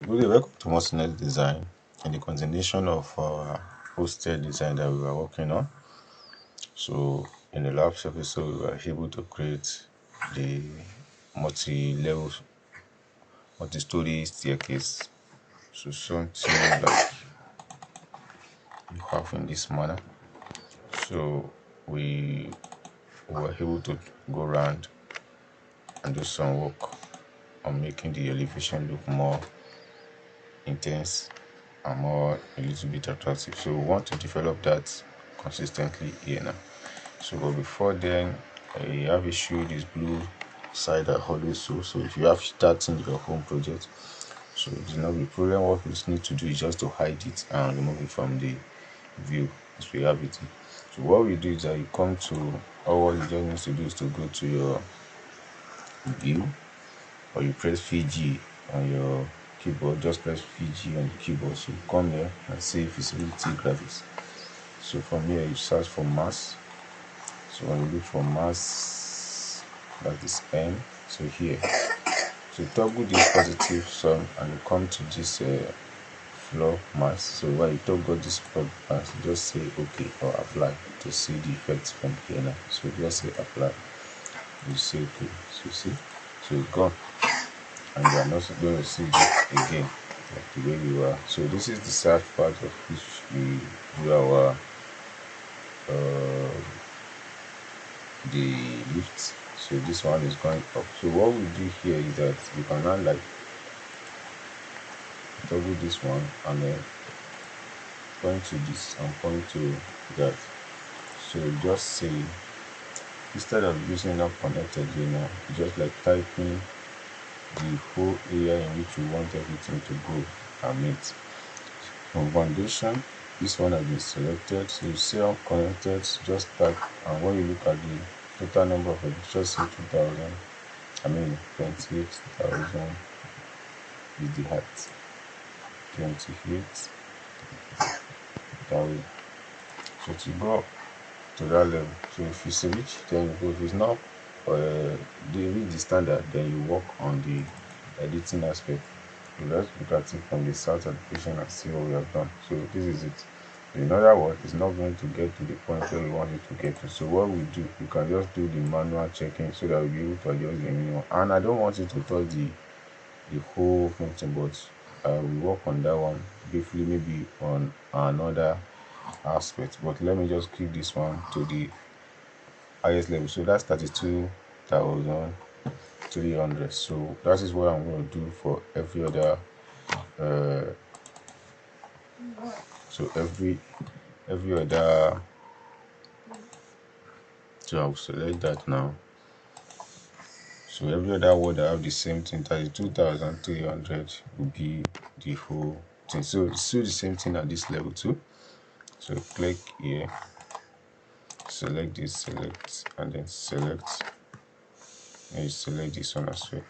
Good day, welcome to Hostel Design and the continuation of our hostel design that we were working on. So, in the last episode, we were able to create the multi-level, multi-story staircase. So, something like you have in this manner. So, we were able to go around and do some work on making the elevation look more intense and more a little bit attractive. So we want to develop that consistently here now. So but before then, I have issued this blue side I always show. So if you have that in your home project, so it's not a problem. What we need to do is just to hide it and remove it from the view as we have it. So what we do is that you come to, all what you just need to do is to go to your view, or you press Fiji on your keyboard. Just press Fiji on the keyboard. So come here and say feasibility graphics. So from here you search for mass. So when you look for mass, that is M. So here, so toggle this positive sum and you come to this floor mass. So when you toggle this floor mass, just say OK or apply to see the effects from here now. So just say apply. You say OK. So you see, so it's gone, and you are not going to see it again like the way we were. So this is the search part of which we do our the lift. So this one is going up. So what we do here is that you can now like toggle this one and then point to this and point to that. So just say, instead of using not connected here now, you just like typing the whole area in which you want everything to go and meet. From foundation, this one has been selected. So you say unconnected, just type, and when you look at the total number of edges, just say 2000. 28,000 is the height. 28,000. So to go to that level, so if it's reach, then you go. If it's not they reach the standard, then you work on the editing aspect. So let's look at it from the start application and see what we have done. So this is it. In other words, it's not going to get to the point where you want it to get to. So what we do, you can just do the manual checking so that we'll be able to adjust the minimum. And I don't want you to touch the whole function, but we work on that one briefly, maybe on another aspect. But let me just click this one to the highest level. So that's 32,300. So that is what I'm going to do for every other so every other. So I'll select that now. So every other word that have the same thing, 32,300 will be the whole thing. So it's still the same thing at this level too. So click here, select this, select, and then select, and you select this one as well.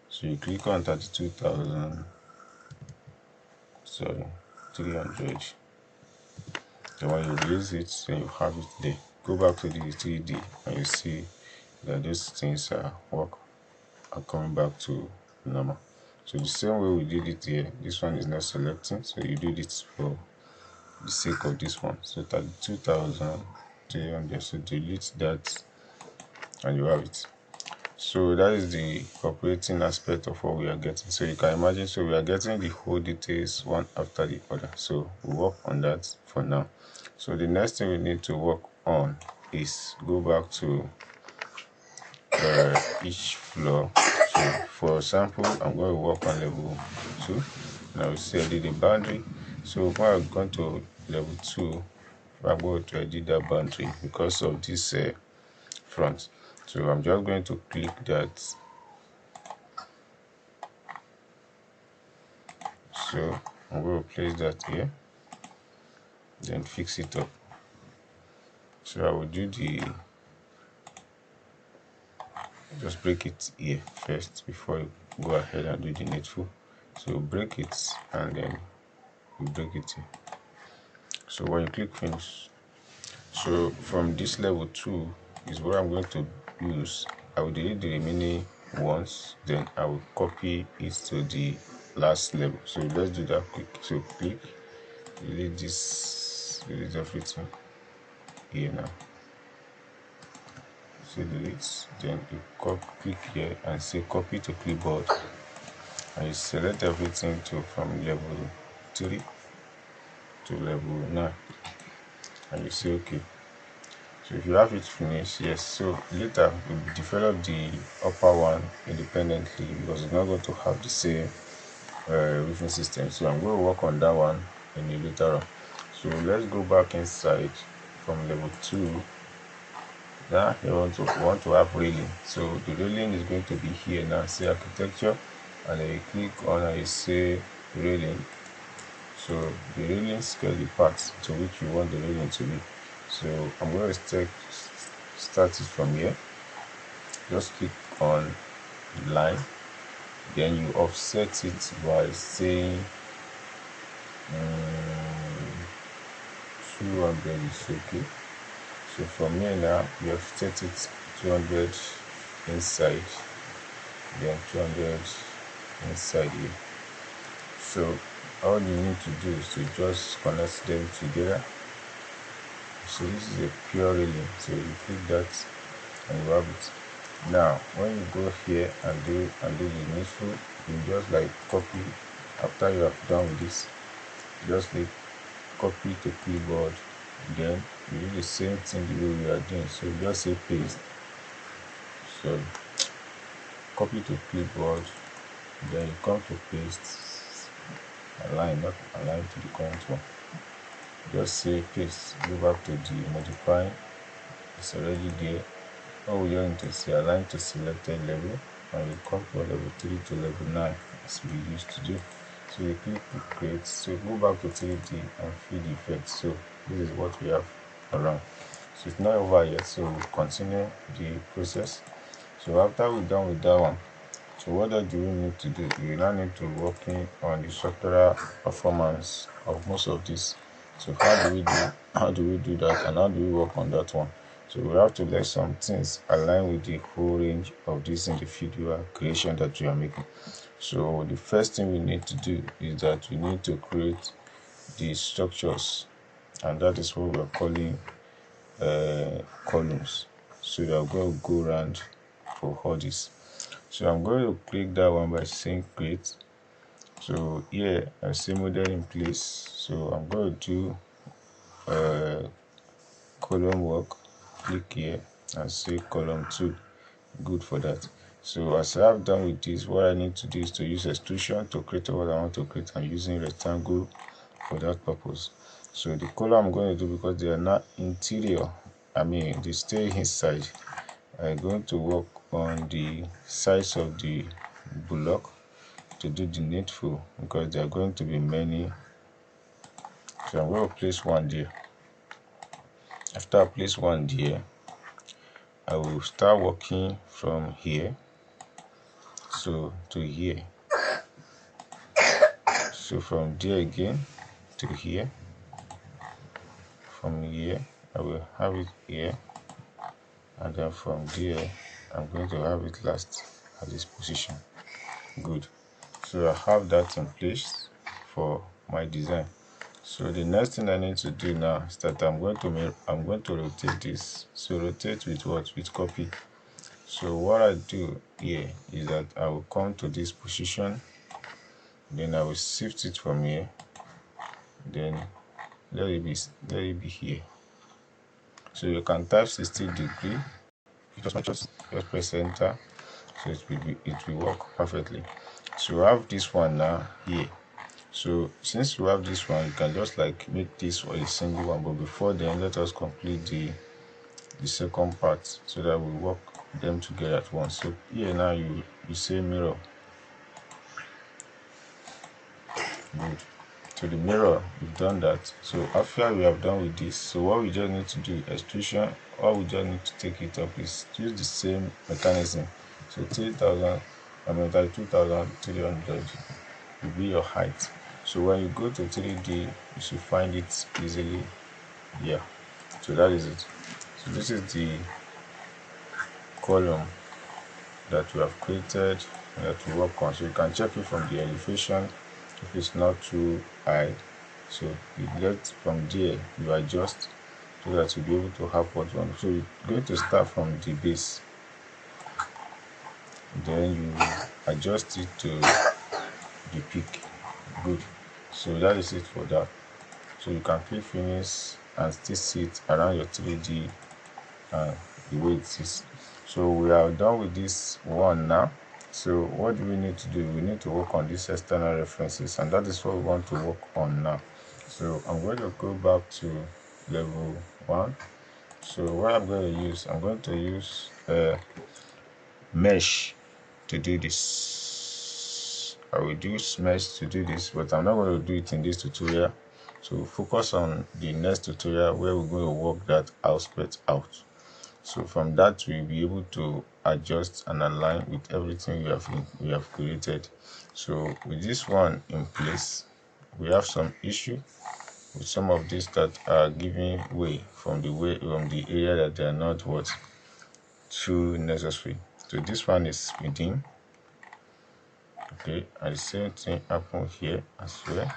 So you click on 32,000, sorry, 300. Then when you release it, then you have it there. Go back to the 3D and you see that those things are coming back to normal. So the same way we did it here, this one is not selecting, so you do this for the sake of this one. So 32,300. So delete that and you have it. So that is the operating aspect of what we are getting. So you can imagine, so we are getting the whole details one after the other. So we work on that for now. So the next thing we need to work on is go back to each floor. So for example, I'm going to work on level 2. Now we see I did the boundary. So when I'm going to level 2, I'm going to edit that boundary because of this front. So I'm just going to click that. So I'm going to place that here, then fix it up. So I will do just break it here first before you go ahead and do the needful. So break it and then you break it here. So when you click finish, so from this level 2 is where I'm going to use. I will delete the remaining ones, then I will copy it to the last level. So let's do that quick. So click, delete this, delete everything here now. So delete, then you click here and say copy to clipboard, and you select everything from level 3 to level 9, and you say okay. So if you have it finished, yes, so later you develop the upper one independently because it's not going to have the same roofing system. So I'm going to work on that one in a later on. So let's go back inside from level 2. Now you want to have railing. So the railing is going to be here now. Say architecture, and then you click on and you say railing. So the railing scale the parts to which you want the railing to be. So I'm going to start it from here. Just click on line, then you offset it by saying 200 is okay. So from here now you have set it 200 inside, then 200 inside here. So all you need to do is to just connect them together. So this is a pure railing, so you click that and you have it. Now when you go here and do the needful, you just like copy. After you have done with this, just click copy to clipboard, then you do the same thing the way we are doing. So just say paste, so copy to clipboard, then you come to paste, align, not align to the current one, just say paste, go back to the modify, it's already there. All we are going to say align to selected level, and we come from level 3 to level 9 as we used to do. So we click to create. So go back to 3D and feed effect. So this is what we have around. So it's not over yet, so we'll continue the process. So after we're done with that one, so what do we need to do? We now need to working on the structural performance of most of this. So how do we do that, and how do we work on that one? So we have to let some things align with the whole range of this individual creation that we are making. So the first thing we need to do is that we need to create the structures, and that is what we are calling columns. So we are going to go around for all this. So I'm going to click that one by saying create. So here I see model in place. So I'm going to do column work. Click here and say column 2. Good for that. So as I have done with this, what I need to do is to use extrusion to create what I want to create. I'm using rectangle for that purpose. So the column I'm going to do, because they are not interior, they stay inside, I'm going to work on the size of the block to do the needful, because there are going to be many. So I'm going to place one there. After I place one there, I will start working from here so to here. So from there again to here. From here I will have it here, and then from there I'm going to have it last at this position. Good. So I have that in place for my design. So the next thing I need to do now is that I'm going to rotate this. So rotate with what? With copy. So what I do here is that I will come to this position, then I will shift it from here, then let it be here. So you can type 60°. You just press enter, so it will work perfectly. So I have this one now here. So since you have this one, you can just like make this a single one, but before then let us complete the second part so that we work them together at once. So here now you say mirror. Good. So the mirror, we've done that. So after we have done with this, so what we just need to do extrusion, all we just need to take it up is use the same mechanism. So 2300 will be your height. So when you go to 3D, you should find it easily. Yeah, so that is it. So this is the column that we have created to work on. So you can check it from the elevation if it's not too high. So you get from there, you adjust so that you'll be able to have what you want. So you're going to start from the base, then you adjust it to the peak. Good. So that is it for that. So you can click finish and still see it around your 3D the way it is. So we are done with this one now. So what do we need to do? We need to work on these external references, and that is what we want to work on now. So I'm going to go back to level 1. So what I'm going to use mesh to do this. I will use mesh to do this, but I'm not going to do it in this tutorial. So focus on the next tutorial where we're going to work that aspect out. So from that we'll be able to adjust and align with everything we have created. So with this one in place, we have some issue with some of these that are giving way from the area that they are not what too necessary. So this one is within. Okay, and the same thing happen here as well.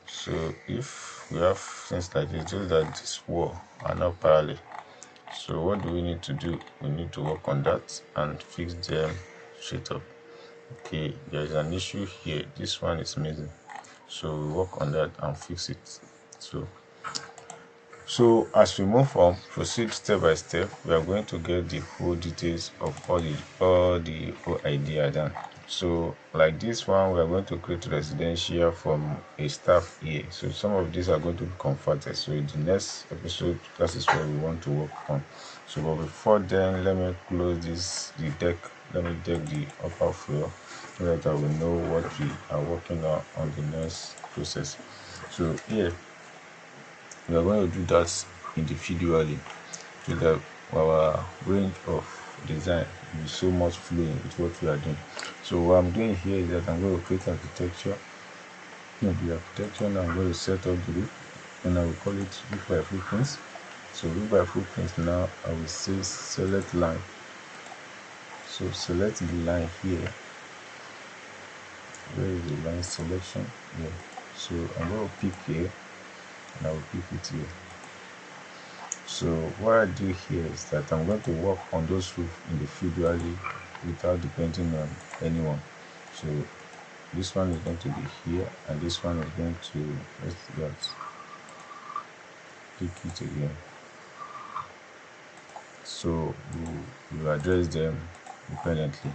So if we have things like this, just that this wall are not parallel. So what do we need to do? We need to work on that and fix them straight up. Okay, there is an issue here. This one is missing. So we work on that and fix it. So as we move on, proceed step by step, we are going to get the whole details of all the whole idea done. So like this one, we are going to create residential from a staff here. So some of these are going to be converted. So in the next episode, that is what we want to work on. So but before then, let me close the deck. Let me deck the upper floor so that I will know what we are working on the next process. So here we are going to do that individually so that our range of design will be so much flowing with what we are doing. So what I'm doing here is that I'm going to create architecture. In the architecture now, I'm going to set up the roof, and I will call it roof by footprints. So roof by footprints now, I will say select line. So select the line here. Where is the line selection? Here. So I'm going to pick here, and I will pick it here. So what I do here is that I'm going to work on those roofs individually without depending on anyone. So this one is going to be here, and this one is going to, let's pick it again. So we address them independently.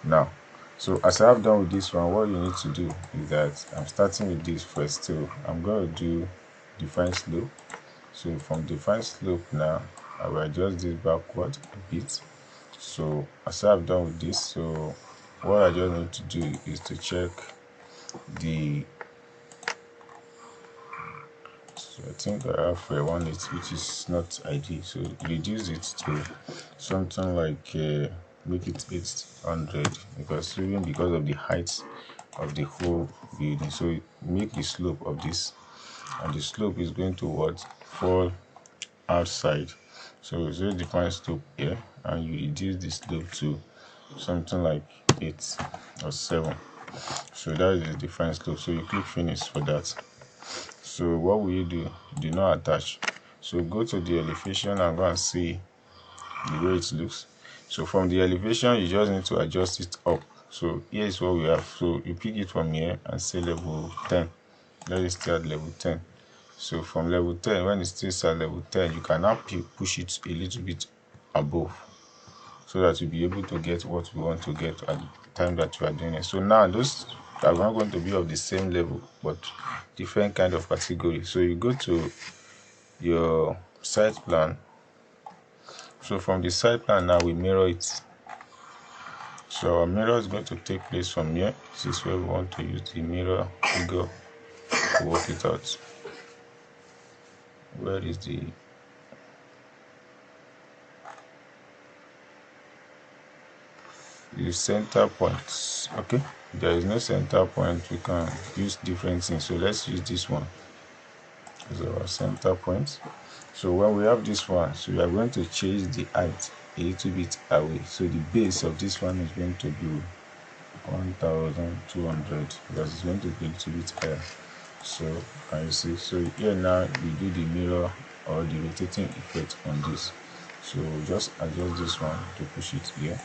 Now, so as I have done with this one, what you need to do is that I'm starting with this first. So I'm going to do define slope. So from define slope now, I will adjust this backward a bit. So as I've done with this, so what I just need to do is to check the, so I think I have 180, which is not ideal. So reduce it to something like make it 800, because even because of the height of the whole building. So make the slope of this, and the slope is going to what fall outside. So it's a defined slope here, and you reduce the slope to something like 8 or 7. So that is the defined slope. So you click finish for that. So what will you do not attach. So go to the elevation and go and see the way it looks. So from the elevation, you just need to adjust it up. So here is what we have. So you pick it from here and say level 10. Let it start level 10. So from level 10, when it stays at level 10, you can now push it a little bit above, so that you'll be able to get what we want to get at the time that you are doing it. So now those are not going to be of the same level, but different kind of category. So you go to your site plan. So from the site plan now, we mirror it. So our mirror is going to take place from here. This is where we want to use the mirror figure to work it out. Where is the center points? Okay, there is no center point. We can use different things. So let's use this one as our center point. So when we have this one, so we are going to change the height. a little bit away. So the base of this one is going to be 1200 because it's going to be a little bit higher. So can you see? So here now we do the mirror or the rotating effect on this. So just adjust this one to push it here.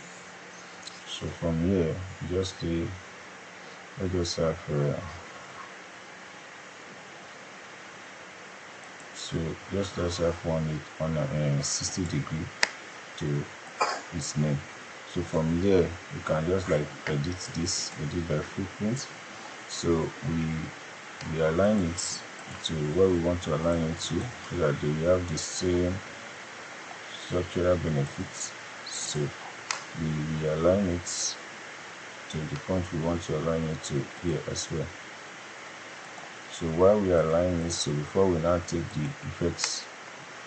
So from here, just the let us have so just let's have one on a 60-degree to its name. So from there you can just like edit this, edit by footprint. So we align it to where we want to align it to, so that we have the same structural benefits. So we align it to the point we want to align it to here as well. So while we align it, so before we now take the effects,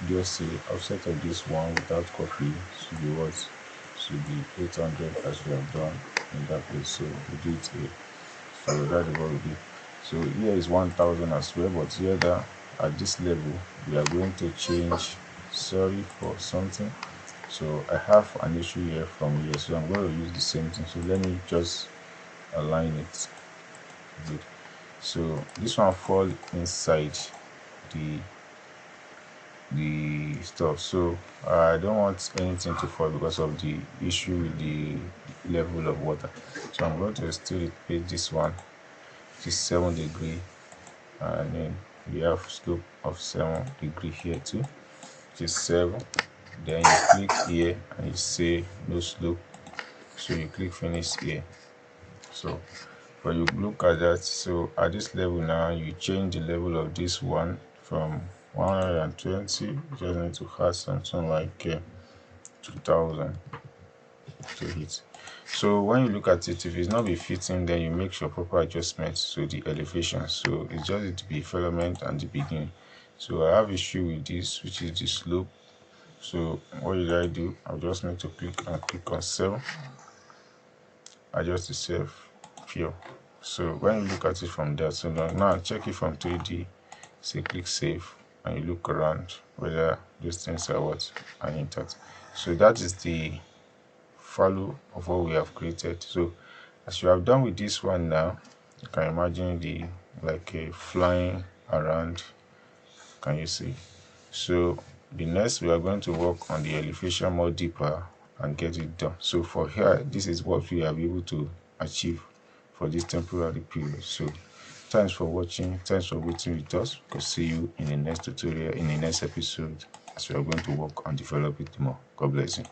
just say offset of this one without copy should be what? Should be 800 as we have done in that place. So we do it here. So that is what we do. So here is 1000 as well, but here that at this level we are going to change. Sorry for something. So I have an issue here from here, so I'm going to use the same thing. So let me just align it. Good. So this one fall inside the stuff, so I don't want anything to fall because of the issue with the level of water. So I'm going to still repeat this one. This 7-degree, and then we have slope of 7-degree here too, which is 7. Then you click here and you say no slope, so you click finish here. So when you look at that, so at this level now you change the level of this one from 120. You just need to add something like 2000 to hit. So when you look at it, if it's not be fitting, then you make your proper adjustments to the elevation. So it's just to be filament and the beginning. So I have issue with this, which is the slope. So what did I do? I just need to click on 7, adjust the self fill. So when you look at it from there, so now check it from 3D, say click save, and you look around whether those things are what are intact. So that is the value of what we have created. So as you have done with this one now, you can imagine the like a flying around. Can you see? So the next we are going to work on the elevation more deeper and get it done. So for here, this is what we are able to achieve for this temporary period. So thanks for watching, thanks for waiting with us. We'll see you in the next tutorial, in the next episode, as we are going to work on developing it more. God bless you.